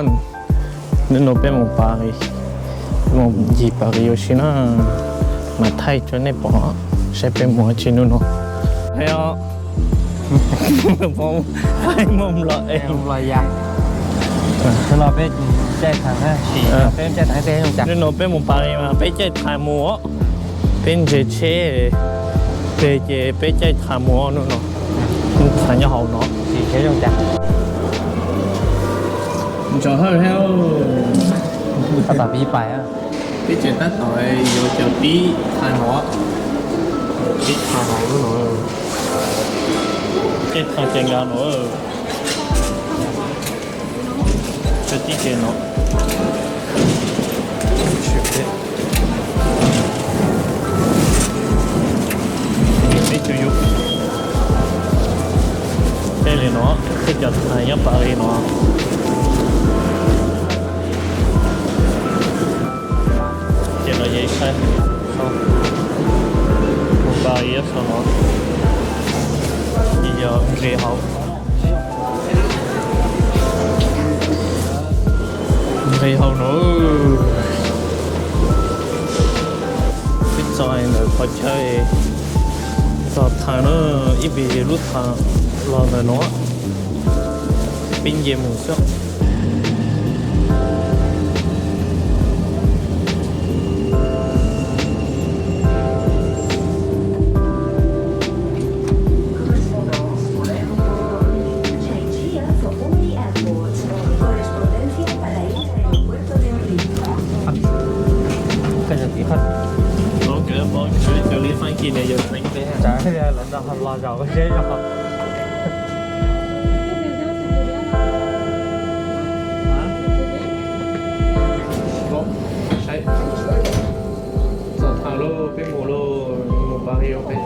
con nên nó bên một Paris một gì Paris aussi nó mà thay cho nên bỏ sẽ bên một trên nó thấy không không phải mong lợi em loài giặc cho nó biết chơi thằng ha chỉ bên chơi thằng thế không chặt nên nó bên một Paris mà bên chơi thả múa bên chơi chế bên chơi thả múa nữa nó thả nhau hậu nó chỉ thế không chặt cho hơi theo ta tập đi bài á cái chuyện tất tội vô cho tí thả nó tí thả nó nữa cái thả chân ra nữa cho tí chân nó cái chủ yếu đây là nó cái chợ này nhấp vào đây nó trên nó dễ sai một bao nhiêu sau nó bây giờ rẻ hậu rẻ hậu nữa cái trò nữa có chơi trò thằng nó ít bị lút thằng lo về nó bên gì một số này giờ đánh thế chả thế là nó lo giàu cái thế rồi thằng lô cái mù lô một bao nhiêu cái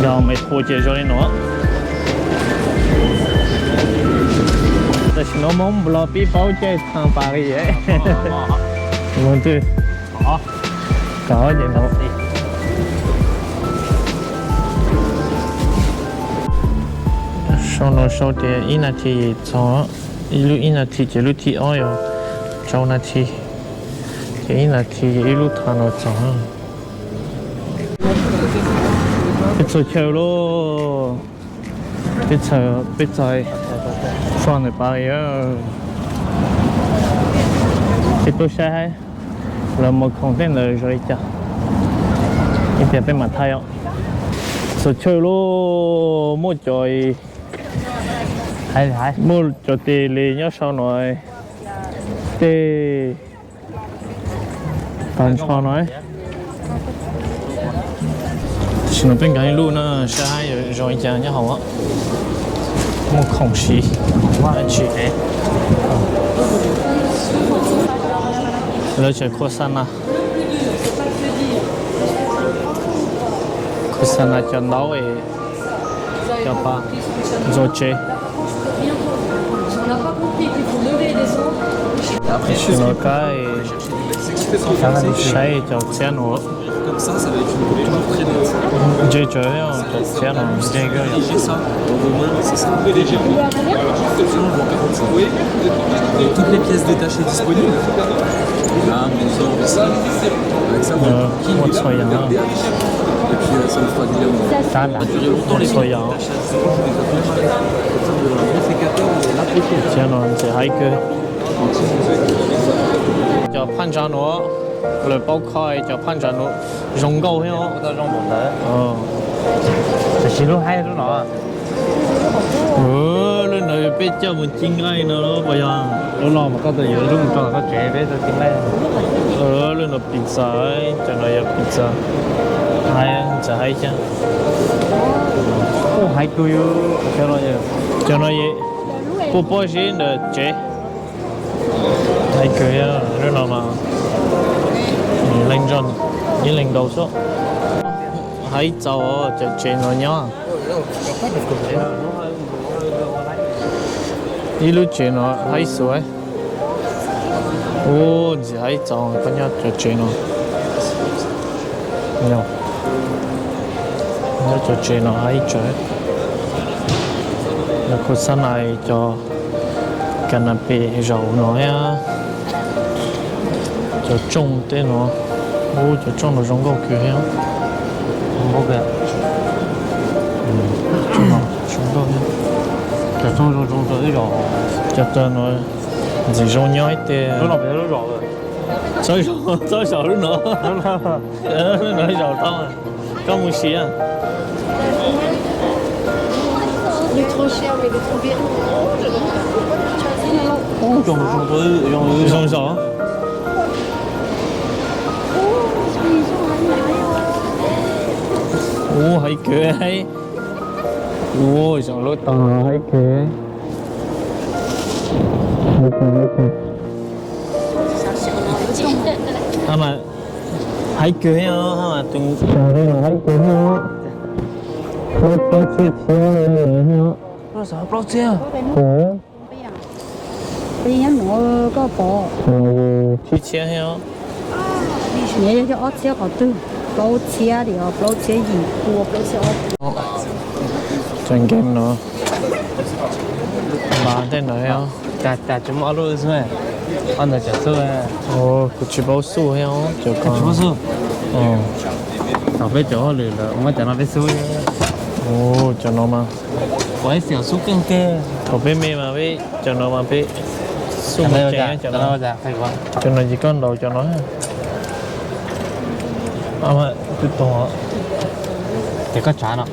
gạo mày thua chơi cho nên nó tại nó mong lo pi bao chơi thằng Paris vậy muốn tư có vậy nó sau thì ít là thì cho ít là thì chỉ lúc thì oi sau là thì ít là thì ít lúc thằng nó cho cái chơi chơi luôn cái chơi xoan này bao giờ cái tôi sẽ là một container rồi chứ cái tiền bên mặt thay không chơi chơi luôn một chơi hay một chơi tê lì nhớ sau nói tê toàn sau nói nó bên cái luôn nó sẽ hay rồi chàng nhá hậu á một khổng xí quá chị này rồi chơi croissant cho nấu ấy cho ba rồi chơi nó cái sai cho chén nữa Comme ça va être une couture très dense. J'ai tué un tiers dans le dégueu. J'ai ça, dans vos mains, c'est ça. Très légèrement. Sinon, je vois 45. Oui. Et toutes les pièces détachées disponibles. Là, mon sort ici. Avec ça, moi de soya. Et puis ça me fera du lait. Ça va durer longtemps les soya. Tiens, non, c'est vrai que. Cho pan cho nó rồi bao khai cho pan cho nó rong câu hay không? ta rong một thế chỉ lúc hay lúc nọ lên này biết cho mình chinh ngay nữa bây giờ lúc nọ mà có từ giờ lúc cho nó trẻ bé tôi tiếng lên lên là pizza ấy cho nó là pizza hay chả hay chứ hay tôi cho nó cho nó vậy bố bố gì nữa chế hay cười á rồi nào mà lên John như lên đầu số hãy cho chế nó nhá đi lúc chế nó hãy sửa ô gì hãy cho con nhá cho chế nó nhá nhá cho chế nó hãy chế là cô sáng này cho canapé dầu nó á cho trông tên nó ô cho trông nó giống gạo kiểu heo không có trông nó giống gạo heo cho trong tới rồi cho tên nó gì giống nhau hết thế nó là bé nó rõ rồi soi sầu nữa nó dầu tao à có một xí à Il est trop cher, mais il est trop bien. trong tới giống gió ô hay cười hay ô giống lối tàu hay cười mà hay cười hả mà từng hay cười hả nó chia hả nó sao bao nhiêu ủa Bây giờ nó có bỏ. chia hả Nhớ cho ớt xíu có tư. Bao chia thì bao chia gì, bao chia ớt. trên game nó mà tên này hả chả chúng nó luôn rồi ăn được chả sữa ồ cứ chỉ bao số hả cho con chú sữa ờ tao biết chỗ lười là ông ấy chả nó biết sữa ồ cho nó mà quái xẻo sữa căng kê có biết mê mà biết cho nó mà biết số một chén cho nó phải quá cho nó chỉ con đầu cho nó mà cứ to để có chả nó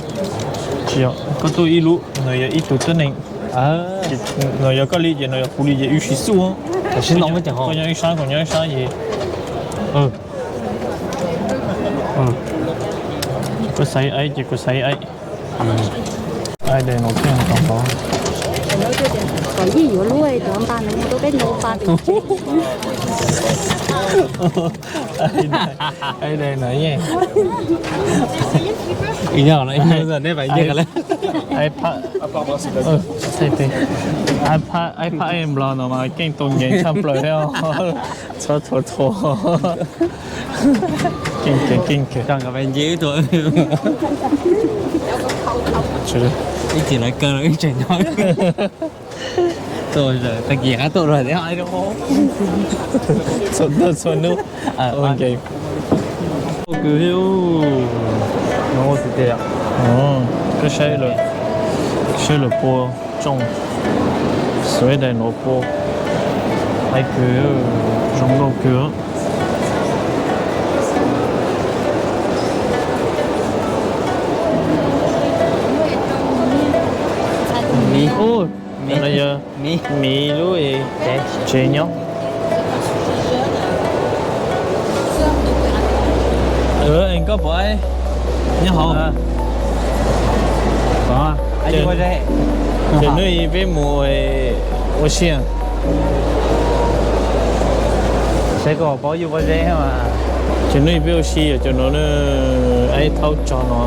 chỉ có tôi ít lú người ít tuổi tên này à người có lý gì người phụ lý gì yêu sĩ số tôi xin ông ấy chẳng có không nhớ sáng gì ừ có say ấy chỉ có say ấy ai đây nó kia không có Có gì yếu luôn ấy, tụi bạn nó tôi biết nấu pha thì ai đây nói nhỉ ý nhau nó ý giờ nên phải như cái đấy ai phát sai thế ai phát em lo nó mà kinh tông nhện chăm lời theo thua kinh càng gặp anh dễ thôi chứ ý chỉ nói cơ ý chỉ nói tôi rồi ta gì tôi rồi để hỏi đâu xuân nước ok cứ hiểu nó thì thế à cái xe là po trong suy đây nó po hay cứ trong nó cứ mi ô bây giờ mì luôn chế nhóc anh có phải nhớ không có anh đi qua đây chỉ nuôi với mùi ô xiên sẽ có bao nhiêu qua đây mà chỉ nuôi với ô xiên cho nó ấy thâu cho nó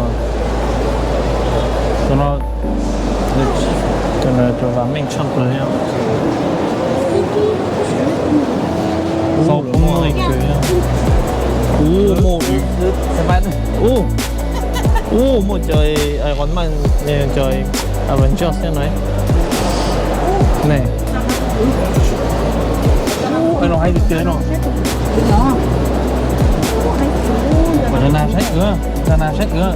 cho vào mình chăm rồi nhá không có gì cười một sẽ bán một trời quán man trời Avengers thế này này cái nó hay được chơi nó còn là sách nữa là sách nữa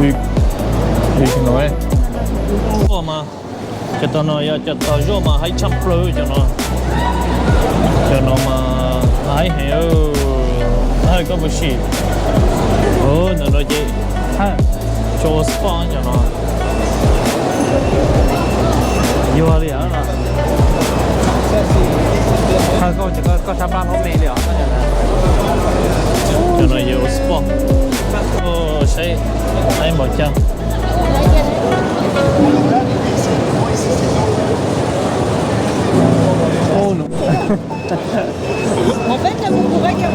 Vì nói mà cho tao nói cho tao vô mà hãy chăm pleu cho nó mà hãy hiểu hãy có một gì nó nói gì cho spa cho nó vô đi ở là không có chỉ có sắp ban hôm nay đi ở cho nó nhiều spa thấy một chân. Ô nó. En fait, là, vous pourrez 42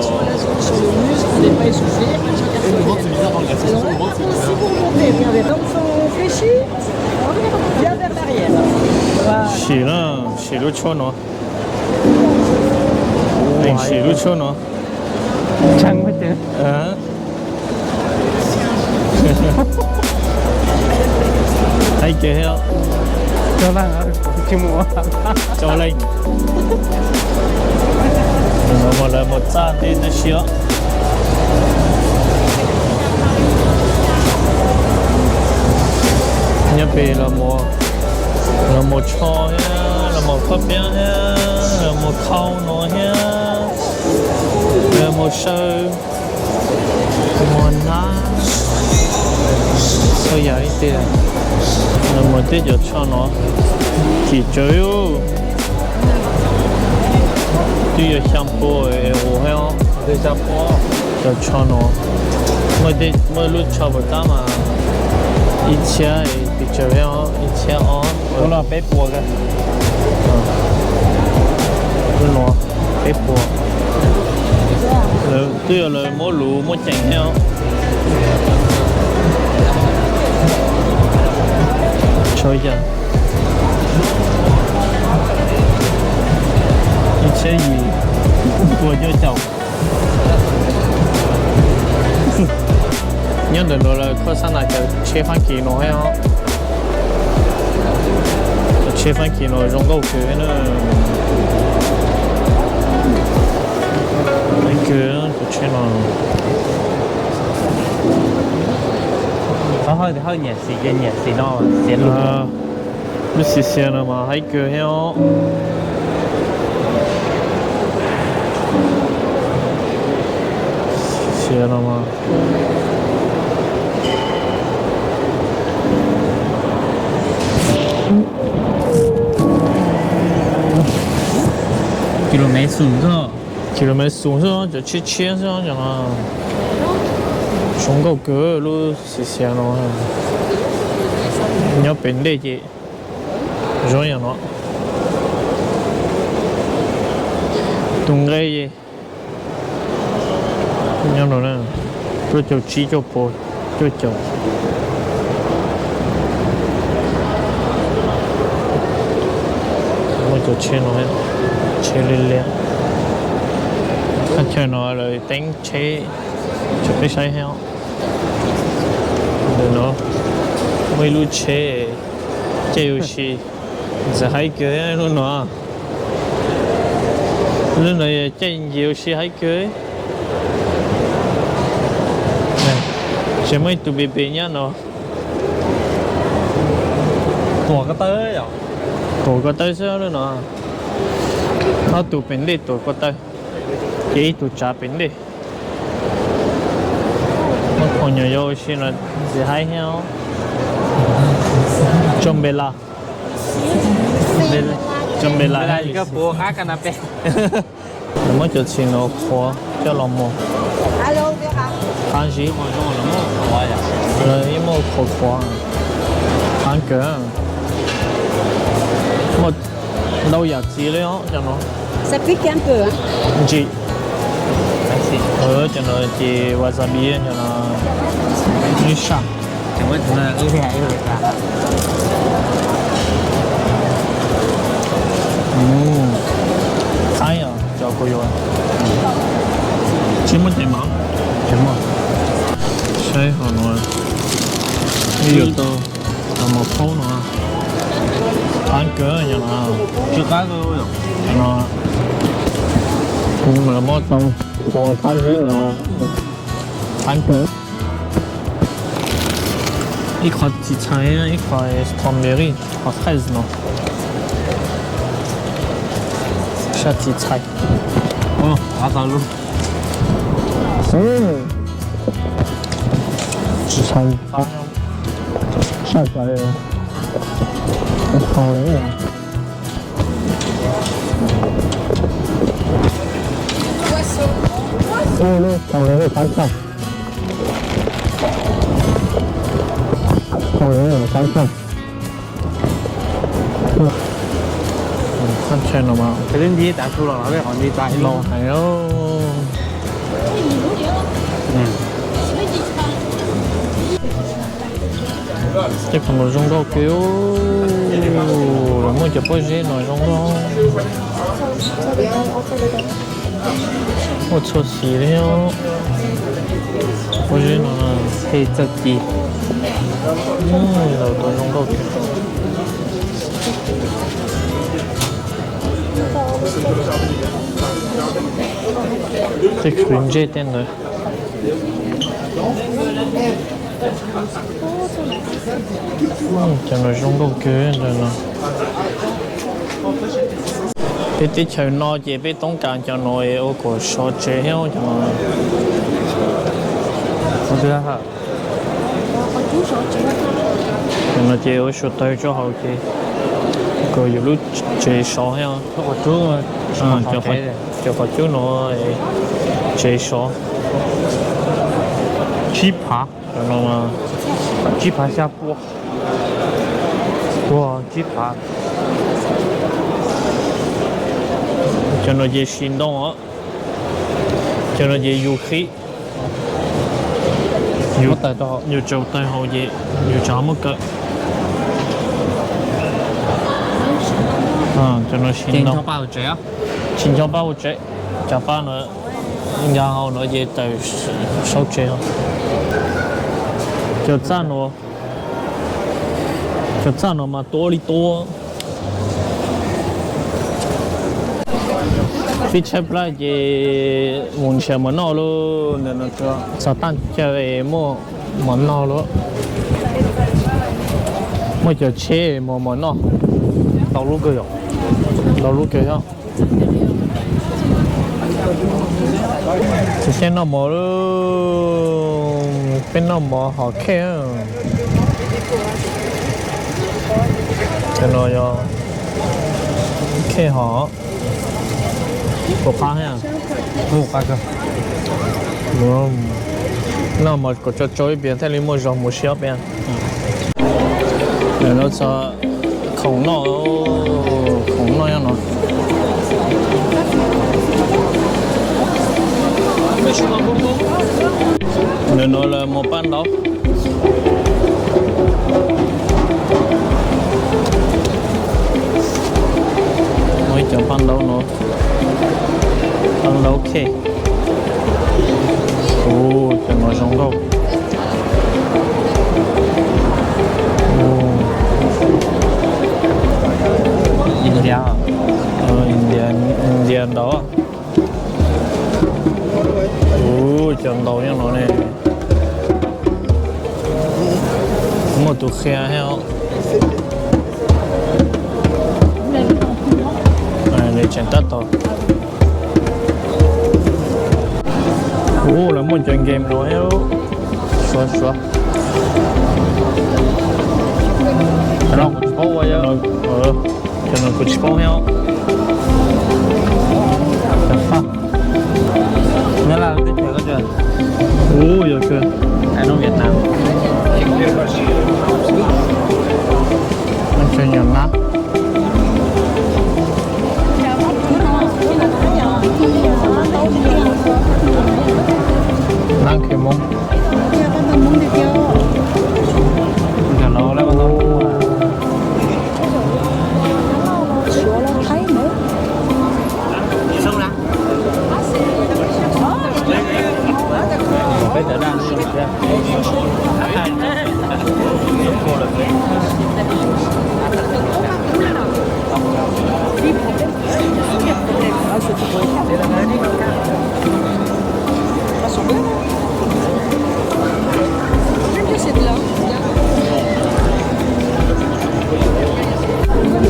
sur la zone sur le muscle, on n'est pas essoufflé, il n'y a pas de choc artériel. Alors là, par contre, si vous remontez, regardez, donc on fléchit, bien vers l'arrière. Voilà. Chỉ lúc cho nó. Anh chỉ lúc cho nó. Chẳng phải chứ. Thấy chưa không? Cho bạn chưa mua. Cho lên. Một là một gian đi nó xíu. Nhớ về là một cho ha, là một phát biểu ha, là một khâu nữa ha, là một sơ, một ná, thôi giờ đi tiền, là một tiết giờ cho nó chỉ chơi ô, tuy giờ shampoo ấy ô hay không, Để shampoo. giờ cho nó, mới lúc cho vào ta mà. Ít xe thì chờ theo ít xe ó Nó là bếp bùa kìa. cái nó cái bùa rồi tuy là mỗi lũ mỗi chành theo chơi giờ ít xe gì vừa cho chồng nhớ được rồi là có sáng nào chờ chế phán kỳ nó hay không chế phán kỳ nó rong gấu cửa nữa cái cửa nó chế nó hơi nhẹ xì nó xì luôn. nó xì xì nó mà hay cửa hay không xì nó mà km xuống rồi. km xuống rồi就去切上讲啊熊狗哥路是线咯你要本地的容易咯东个嘢你know呢就就chỉ就播就就我就切nó chế lên lên chơi nó rồi đánh chế chụp cái sai heo rồi nó mấy lúc chế chơi gì giờ hay cười luôn nó lúc này chơi nhiều gì hay cười này chơi mấy tụi bì nhá nó Của cái tới rồi. tổ có tới sao nữa nó nó tụi bên đi tổ có tới cái tụi trả bên đi nó còn nhiều yêu xin là gì hay nhau trong bê la trong bê la Đây cái bùa khác canapé. nó cho xin nó khó cho lòng mồ Allô, Vera. ăn gì Ngồi trong nó mua quá vậy. rồi im mồ khó khó ăn cỡ một đâu giờ gì đấy cho nó Ça pique un peu. Hein. chị Merci. cho nó chị wasabi cho nó như sẵn Chẳng biết là ưu thế rồi cả. thái à cho cô vô chỉ muốn chạy máu Đúng rồi. sai hòn rồi nhiều to là một phố nữa ăn cỡ như là Chưa có rồi. nó cũng là một tông còn thái rất là ăn cỡ ít khoa chỉ trái ít khoa strawberry khoa fraise nó sao chỉ trái Ồ, quá to luôn. chỉ trái sao trái không lấy rồi không lấy rồi trái sao Thái Sơn. Thân trên nó mà Cái đến gì đã thu rồi cái còn đi tại lò hay đó. Chắc còn một trong đó kiểu là mới chụp cái gì nói trong đó. Một số xí đấy nhá. Cái gì nó là thì chất gì rồi tôi trong đó kiểu. Cái khuyến dễ tên rồi. Cho nó rung đầu kia rồi nó. Cái chơi nó chỉ biết tông càng cho nó ở cổ số chế heo cho nó. không biết hả Cho nó chỉ ở số tới cho họ kia. Có nhiều lúc chế số heo. có một chú cho có chú nó chế số. chi phá Cho nó mà chi phá xa bố wow chi phá cho nó dễ sinh động á. Cho nó dễ du khí. có tài đó Nhiều trâu tay hậu dễ, nhiều chó mất cỡ. Cho nó sinh tiền cho động. bao trẻ Chính cho bao chế, chả bao nữa. Nhà hậu nó dễ tới sâu chế không. Cho cha nó mà to đi to. Phi chép lại về muốn chơi món nào luôn nên nó cho sao tan chơi mua món nào luôn. Mua chơi chơi mua món nào. tàu lúc cơ rồi Đâu lúc kia không? Thì xem nó mở luôn, bên nó mở họ kia. Cho nó cho kia họ có phá hay à? không có cơ Đúng. Nó mà có cho chơi biển thế nên mua rong mua xíu biển. Để nó cho khổng nó nha nó. Nên nó là một ban đó. Mới chọn ban đấu nó. Ban đấu ok. Cho nó giống đâu. India Indian đó. Chọn đầu nha nó này. Một tụ khe heo. Để chén tắt thôi. Là một trận game rồi heo. Xóa. Cho nó có chippo vậy á. Cho nó có chippo heo. nghĩa là cái chuyện có chuyện Giờ kìa. anh ở Việt Nam Nó chơi nhiều lắm. Đang kìa mông. giờ lâu lắm rồi bây giờ đang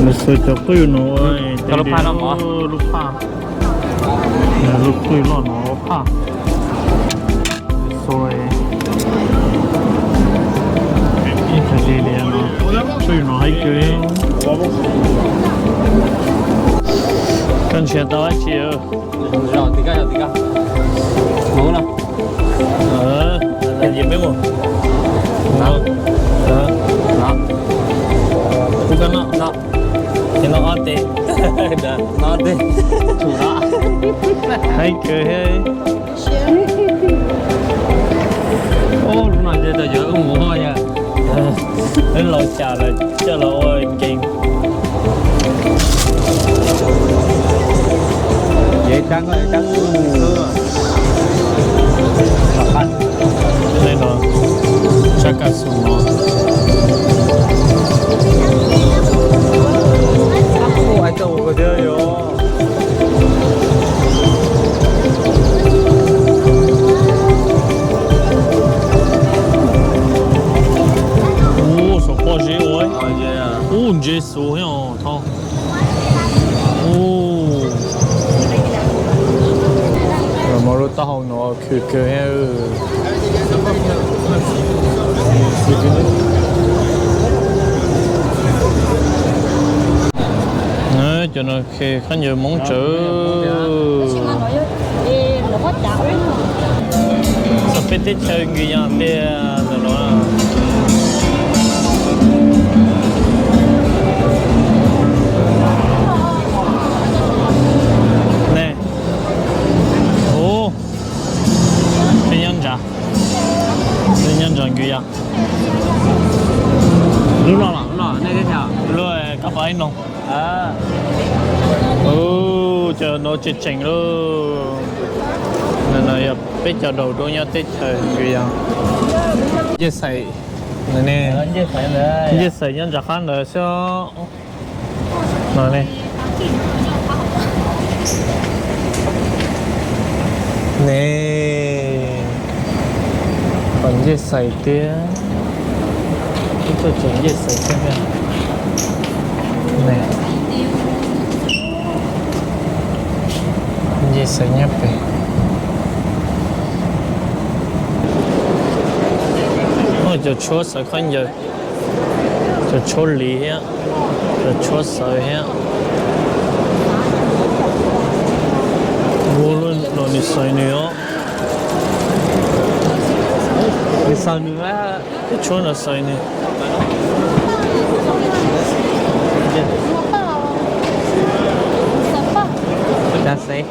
Nó sôi cho tôi nó ơi. Cho lúc pha nó bỏ. Lúc pha. Lúc tôi nó pha. Sôi. Cái gì đấy nó. Tôi nó hay cười. Cần xe tao ấy chị ơi. rồi tí cả muốn đâu Là gì biết không? Đó. đó Ada. Nade. Chura. Hay cười hay. Ô, lúc nào giờ tao giờ ủng hộ nha. Đến lỗi chào là cho lỗi ơi kinh. Vậy trắng ơi, trắng mưa. Makan. Đây nó chắc cả sung nó. Aku ai tahu kau dia yo. Ô, số bao nhiêu ơi? Aja. Ô, dễ số nhá, thao. Ô. Rồi mà lúc tao nó cười hay. Đấy, cho nó khi khá nhiều món chữ. Sao phải thích chơi người dân kia rồi nó. Nè. Ồ. Bên nhân trả. Bên nhân trả người dân. Lúc nào, này thế nào? Rồi, các bạn nông. À. Chờ nó chết chỉnh luôn. Nên là bây giờ đầu đôi nhau tết thời người dân. Dễ xảy. Này nè. Anh phải đấy. Dễ xảy nhân trả khăn rồi sao? Nói nè. Nè. Còn dễ xảy tía. Tôi chỉnh dễ xảy xem nha. Nè. Dễ xảy nhấp về. Ôi cho chúa sợ khăn giờ. Cho chúa lý á. Cho chúa sợ á. Vô luôn nó đi sợ nữa. Đi sau nữa. Chúa nó sợ nữa. Đã say.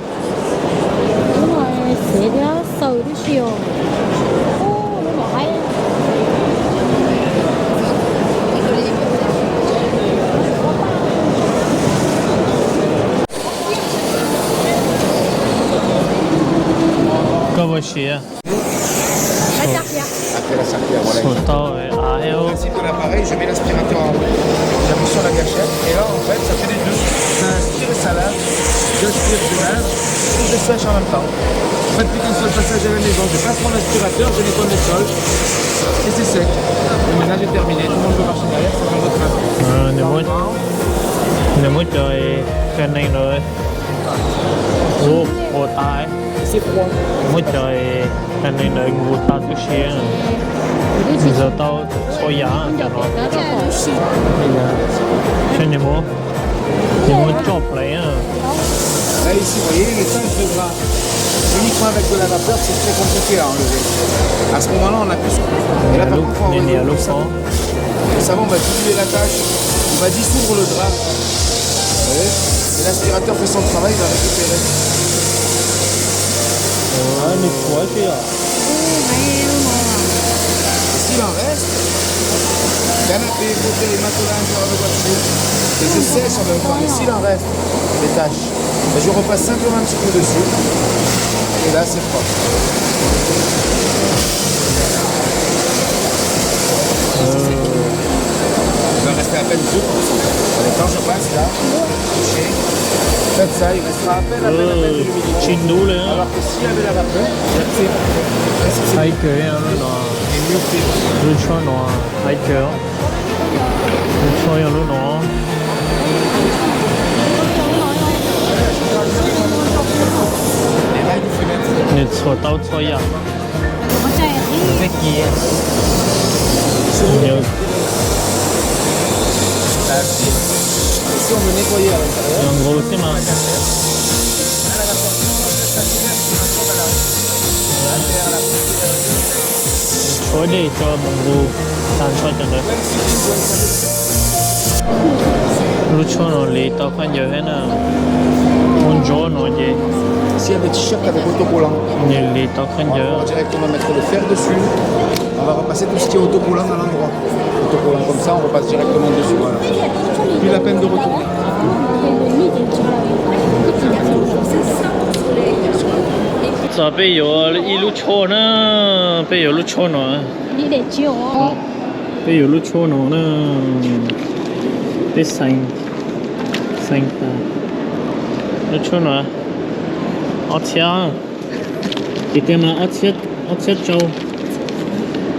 Đúng rồi, sẽ đó sầu đi chiều. Ô, nó mỏi. Có bao nhiêu? Après la serpillière, voilà. Số tao ấy à heo. Le principe de l'appareil, je mets l'aspirateur en haut. J'appuie sur la gâchette et là, en fait, ça fait les deux. Ça inspire et ça lave. J'aspire, je lave et je sèche en même temps. En fait, plus qu'un seul passage à la maison. Je passe mon aspirateur, je nettoie le sol et c'est sec. Le ménage est terminé. Tout le monde peut marcher derrière, c'est dans votre main. Nếu muốn chơi cái này rồi. Ô tai. C'est froid. Muốn chơi cái này rồi ngủ ta thứ xe. Bây giờ tao soi giá cho nó. Cho nên mua. Thì mua chop lại á. Là ici, vous voyez, les taches de gras. Uniquement avec de la vapeur, c'est très compliqué à enlever. À ce moment-là, on appuie sur. Et là, par contre, on Nên là lúc sau. le savon va diluer la tâche, il va dissoudre le drap. Vous voyez. Et l'aspirateur fait son travail, il va récupérer. Ah, mais quoi tu as? Et s'il en reste, canapé, fauteuil, matelas, intérieur de voiture, et je sèche en même temps. Et s'il en reste, les tâches, ben, je repasse simplement un petit peu dessus. Et là, c'est propre. Il va rester à peine 2%. Allez, quand je passe là, toucher, faites ça, il restera à peine de l'humidité. Chindu lên á. Alors que s'il y avait la vapeur, c'est Hay cười á nó. mieux fait. Lu cho nó hay cười. Lu cho nó. Les rails de fenêtre. Nè cho tao cho ya. Cái gì? Nhiều. Si on veut nettoyer à l'intérieur, En gros c'est mà. Cho đi cho bằng gu. Tan cho cho nó. lúc cho nó lấy tao khoan giờ hết nè con gió nó gì S'il y a des t-shirts avec autocollant, lấy tao khoan on giờ va directement mettre le fer dessus. On va repasser tout ce qui est autocollant à l'endroit. Autocollant comme ça, on repasse directement dessus. Voilà. Plus la peine de retourner. 这边有一路车呢，边有路车呢，你得救哦。边有路车呢，边三个路车呢，我车，今天嘛我车走，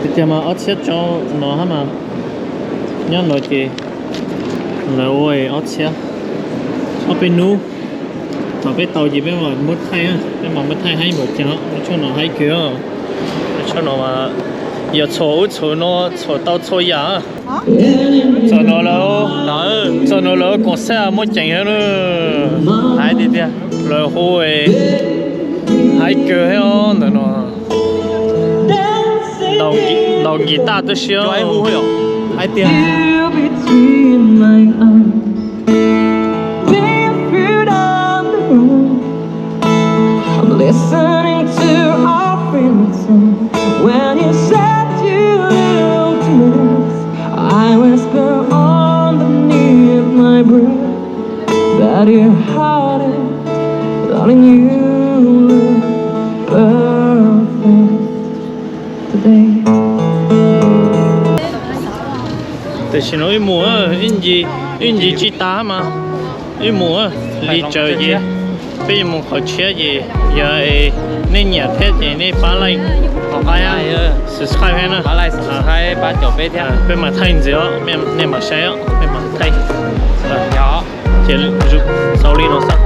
今天嘛我车走，喏哈嘛，伢来嘅，来我车，我边นู้ mà cái tàu gì bên mà mất thay á, bên mà mất thay hay một chén, cho nó hay kia, cho nó mà giờ chỗ nó tàu chỗ giá, cho nó lỡ còn xe mất chén hết nữa, hay đi đi, lỡ hồi hay kia hết rồi nó, đầu guitar tôi xíu, hay vui không, hay đi. Listening to our favorite song. When you said you loved me, I whisper underneath my breath that you're hiding, darling, you look perfect today. Tại sao nói mùa in gì chỉ ta mà, in mùa đi chơi gì. Bây giờ một khẩu chia gì giờ nên nhà thế gì nên phá lại học ai á subscribe hết nữa phá lại subscribe bắt đầu bây giờ bên mà thay gì đó bên mà share bên mà thay nhỏ chỉ sau đi nó sao